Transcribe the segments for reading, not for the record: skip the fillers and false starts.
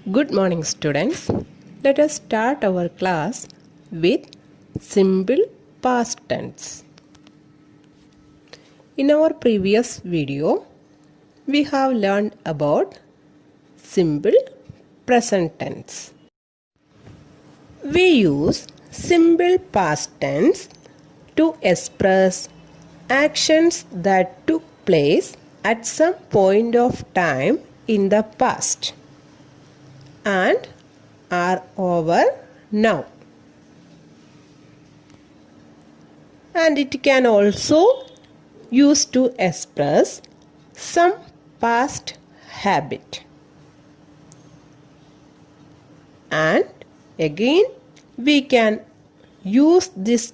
Good morning, students. Let us start our class with simple past tense. In our previous video, we have learned about simple present tense. We use simple past tense to express actions that took place at some point of time in the past and are over now. And it can also used to express some past habit. And again, we can use this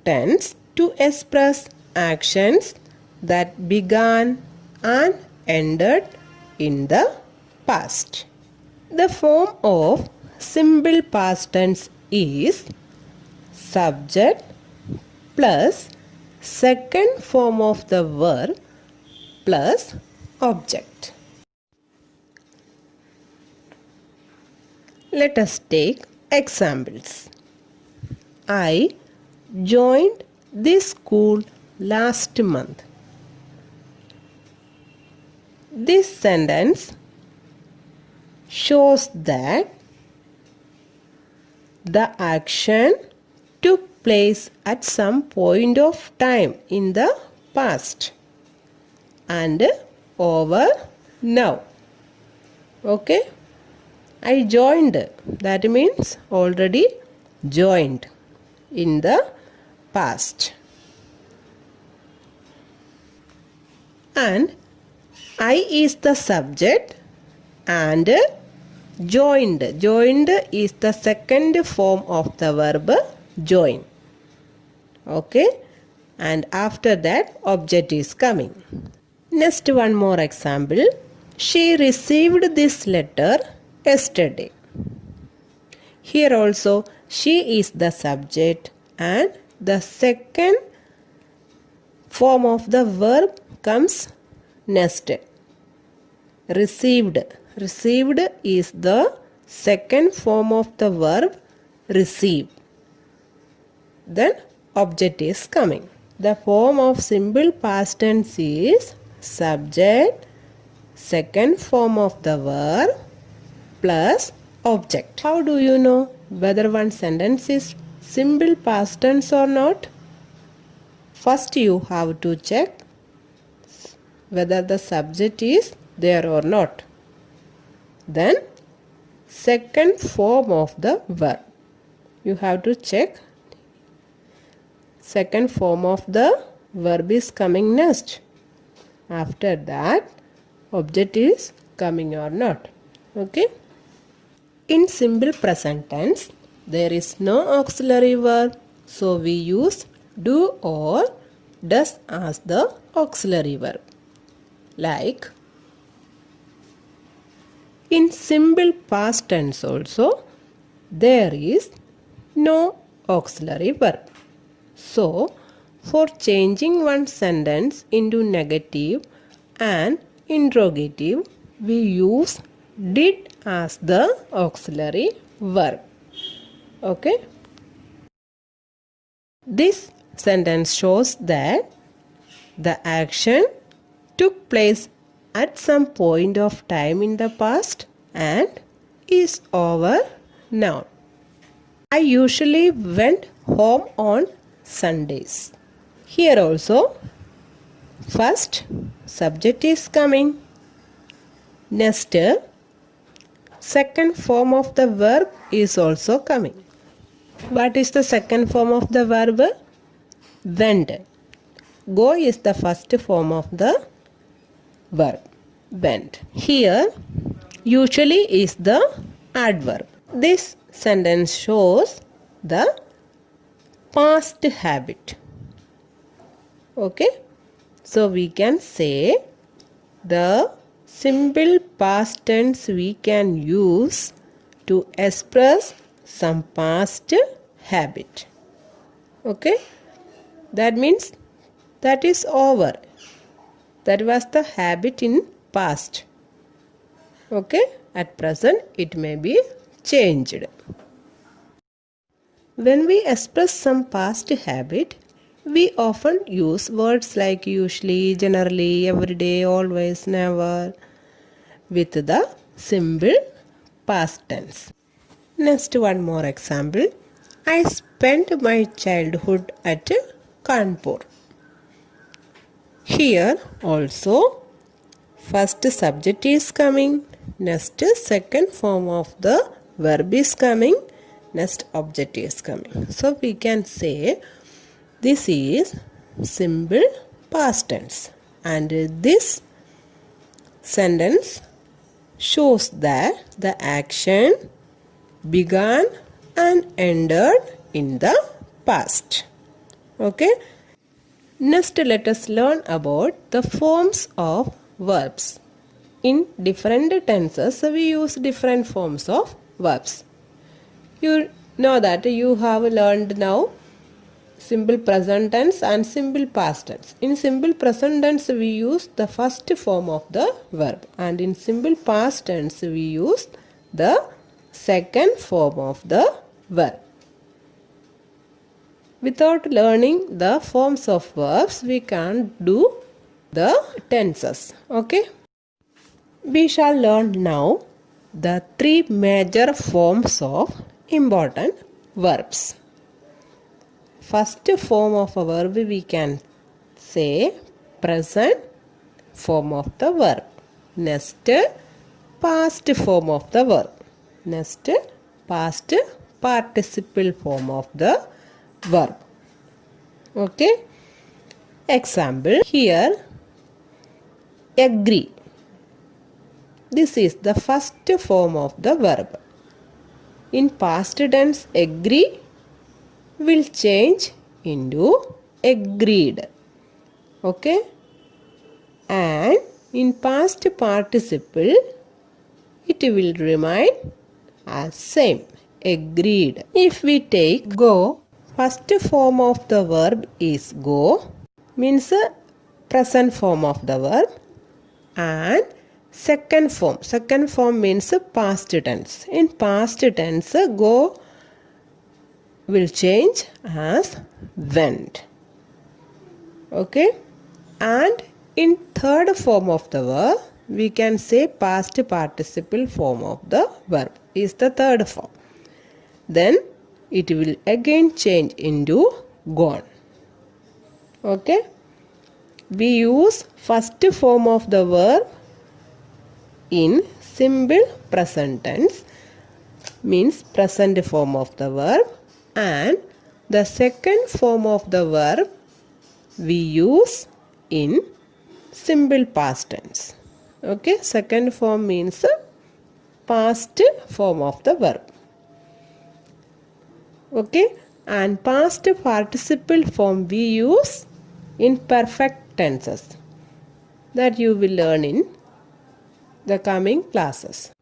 tense to express actions that began and ended in the past. The form of simple past tense is subject plus second form of the verb plus object. Let us take examples. I joined this school last month. This sentence shows that the action took place at some point of time in the past and over now. Okay? I joined, that means already joined in the past. And I is the subject and joined is the second form of the verb join. Okay, and after that object is coming. Next, one more example. She received this letter yesterday. Here also she is the subject and the second form of the verb comes next. Received is the second form of the verb receive. Then object is coming. The form of simple past tense is subject, second form of the verb plus object. How do you know whether one sentence is simple past tense or not? First you have to check whether the subject is there or not. Then second form of the verb. You have to check second form of the verb is coming next. After that object is coming or not. Okay. In simple present tense there is no auxiliary verb, so we use do or does as the auxiliary verb. Like in simple past tense also there is no auxiliary verb. So for changing one sentence into negative and interrogative we use did as the auxiliary verb. Okay. This sentence shows that the action took place at some point of time in the past and is over now. I usually went home on Sundays. Here also first subject is coming. Next second form of the verb is also coming. What is the second form of the verb? Went. Go is the first form of the verb. Went. Here usually is the adverb. This sentence shows the past habit. Okay. So we can say the simple past tense we can use to express some past habit. Okay. That means that is over. That was the habit in past. Okay, at present it may be changed. When we express some past habit, we often use words like usually, generally, every day, always, never with the simple past tense. Next, one more example. I spent my childhood at Kanpur. Here also, first subject is coming, next second form of the verb is coming, next object is coming. So we can say this is simple past tense, and this sentence shows that the action began and ended in the past. Okay. Next, let us learn about the forms of verbs. In different tenses, we use different forms of verbs. You know that you have learned now simple present tense and simple past tense. In simple present tense, we use the first form of the verb, and in simple past tense, we use the second form of the verb. Without learning the forms of verbs, we can't do the tenses. Okay? We shall learn now the three major forms of important verbs. First form of a verb we can say present form of the verb. Next, past form of the verb. Next, past participle form of the verb. Okay. Example, here agree. This is the first form of the verb. In past tense, agree will change into agreed. Okay. And in past participle, it will remain as same, agreed. If we take go, first form of the verb is go, means present form of the verb, and second form means past tense. In past tense, go will change as went. Okay. And in third form of the verb, we can say past participle form of the verb is the third form. Then it will again change into gone. Okay. We use first form of the verb in simple present tense, means present form of the verb, and the second form of the verb we use in simple past tense. Okay, second form means past form of the verb. Okay, and past participle form we use in perfect tenses, that you will learn in the coming classes.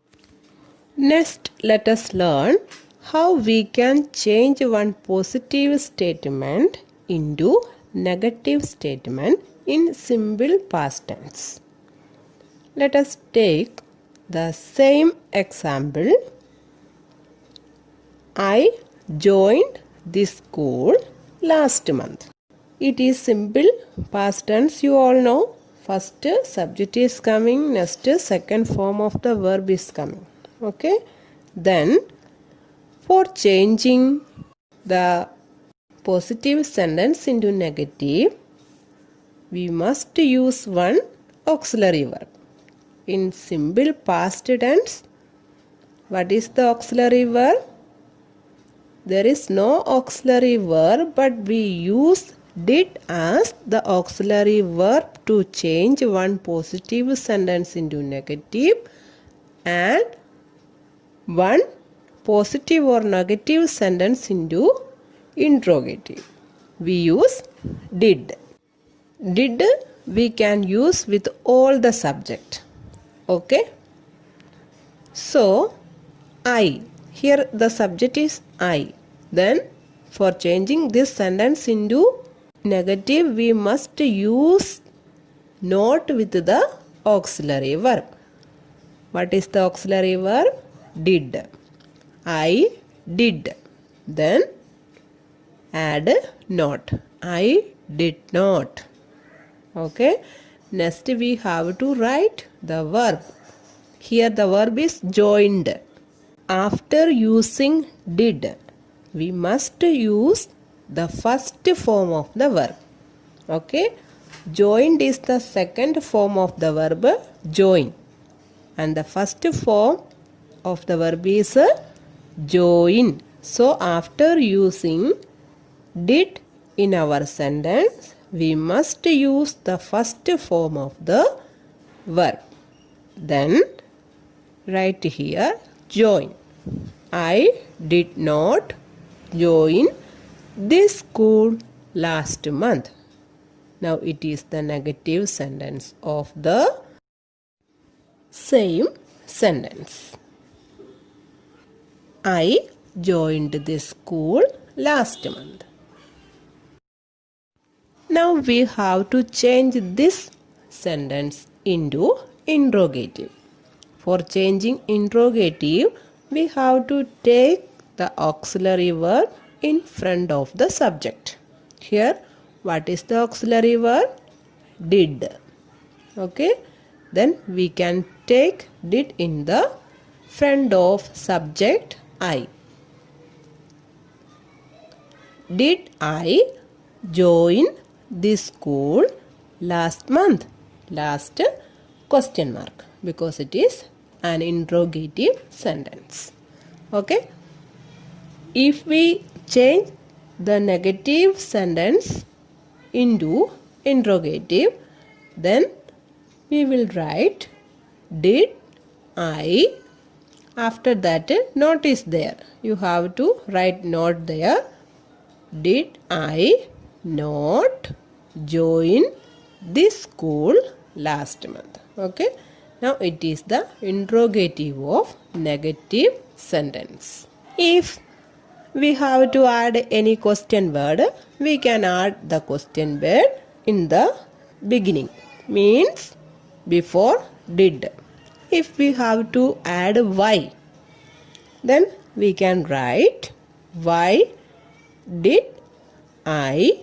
Next, let us learn how we can change one positive statement into negative statement in simple past tense. Let us take the same example. I joined this school last month. It is simple past tense, you all know. First subject is coming, next second form of the verb is coming. Okay. Then for changing the positive sentence into negative, we must use one auxiliary verb. In simple past tense, what is the auxiliary verb? There is no auxiliary verb, but we use did as the auxiliary verb to change one positive sentence into negative and one positive or negative sentence into interrogative. We use did. Did we can use with all the subject. Okay. So, I. Here the subject is I. Then for changing this sentence into negative, we must use not with the auxiliary verb. What is the auxiliary verb? Did. I did. Then add not. I did not. Okay. Next we have to write the verb. Here the verb is joined. After using did, we must use the first form of the verb. Okay. Joined is the second form of the verb join. And the first form of the verb is join. So after using did in our sentence, we must use the first form of the verb. Then write here join. I did not join this school last month. Now it is the negative sentence of the same sentence. I joined this school last month. Now we have to change this sentence into interrogative. For changing interrogative, we have to take the auxiliary verb in front of the subject. Here, what is the auxiliary verb? Did. Okay. Then we can take did in the front of subject I. Did I join this school last month? Last question mark, because it is an interrogative sentence. Okay. If we change the negative sentence into interrogative, then we will write did I. After that not is there. You have to write not there. Did I not join this school last month? Okay. Now it is the interrogative of negative sentence. If we have to add any question word, we can add the question word in the beginning. Means before did. If we have to add why, then we can write why did I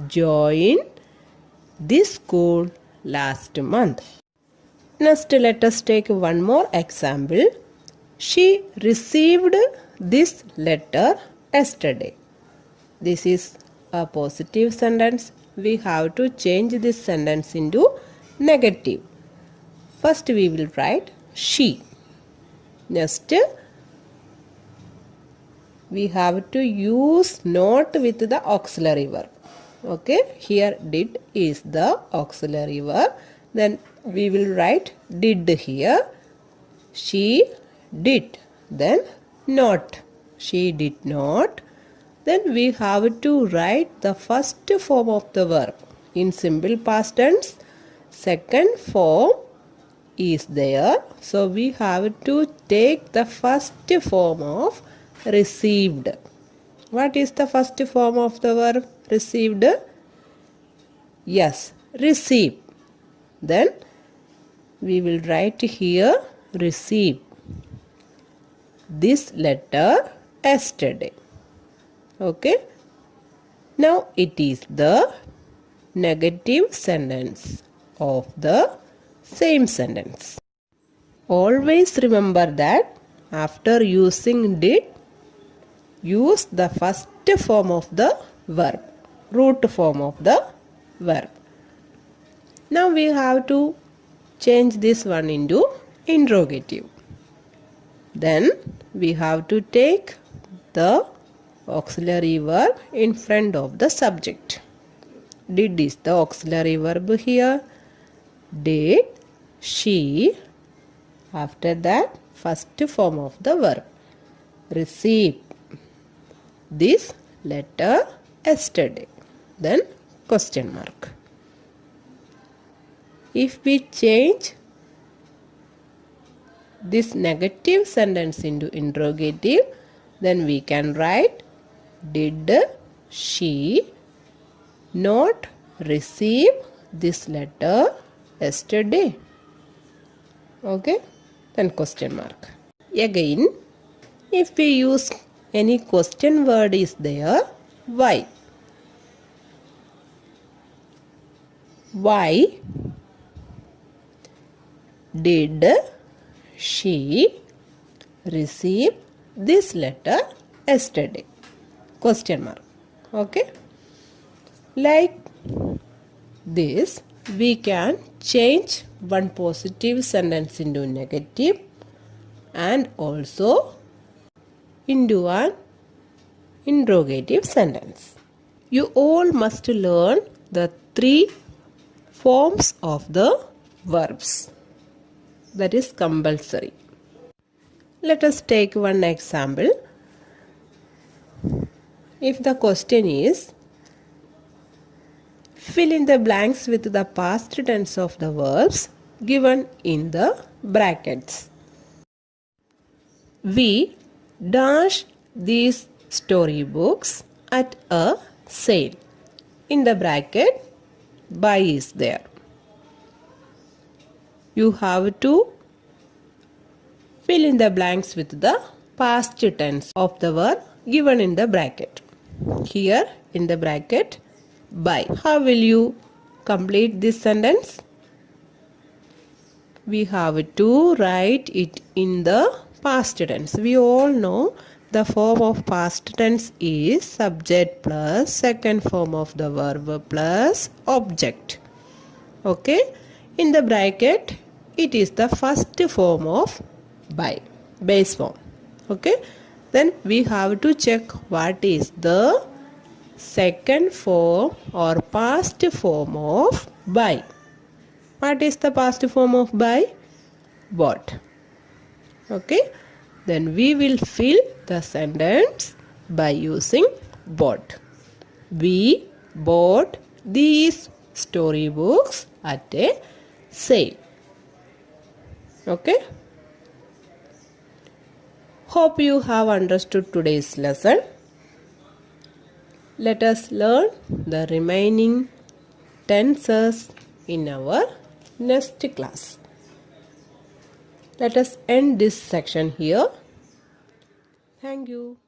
join this school last month. Next, let us take one more example. She received this letter yesterday. This is a positive sentence. We have to change this sentence into negative. First we will write she. Next we have to use not with the auxiliary verb. Okay, here did is the auxiliary verb. Then we will write did here. She did. Then not. She did not. Then we have to write the first form of the verb. In simple past tense, second form is there. So we have to take the first form of received. What is the first form of the verb received? Yes, receive. Then we will write here receive this letter yesterday. Okay. Now it is the negative sentence of the same sentence. Always remember that after using did, use the first form of the verb, root form of the verb. Now we have to change this one into interrogative. Then we have to take the auxiliary verb in front of the subject. Did is the auxiliary verb here. Did she. After that, first form of the verb. Receive this letter yesterday. Then question mark. If we change this negative sentence into interrogative, then we can write did she not receive this letter yesterday? Okay. then question mark. Again, if we use any question word is there, why? Why did she receive this letter yesterday? Question mark. Okay. Like this, we can change one positive sentence into negative and also into an interrogative sentence. You all must learn the 3 forms of the verbs. That is compulsory. Let us take one example. If the question is, fill in the blanks with the past tense of the verbs given in the brackets. We dash these storybooks at a sale. In the bracket, buy is there. You have to fill in the blanks with the past tense of the verb given in the bracket. Here in the bracket, buy. How will you complete this sentence? We have to write it in the past tense. We all know the form of past tense is subject plus second form of the verb plus object. Okay. In the bracket, it is the first form of buy, base form. Okay. Then we have to check what is the second form or past form of buy. What is the past form of buy? Bought. Okay. Then we will fill the sentence by using bought. We bought these storybooks at a sale. Okay. Hope you have understood today's lesson. Let us learn the remaining tenses in our next class. Let us end this section here. Thank you.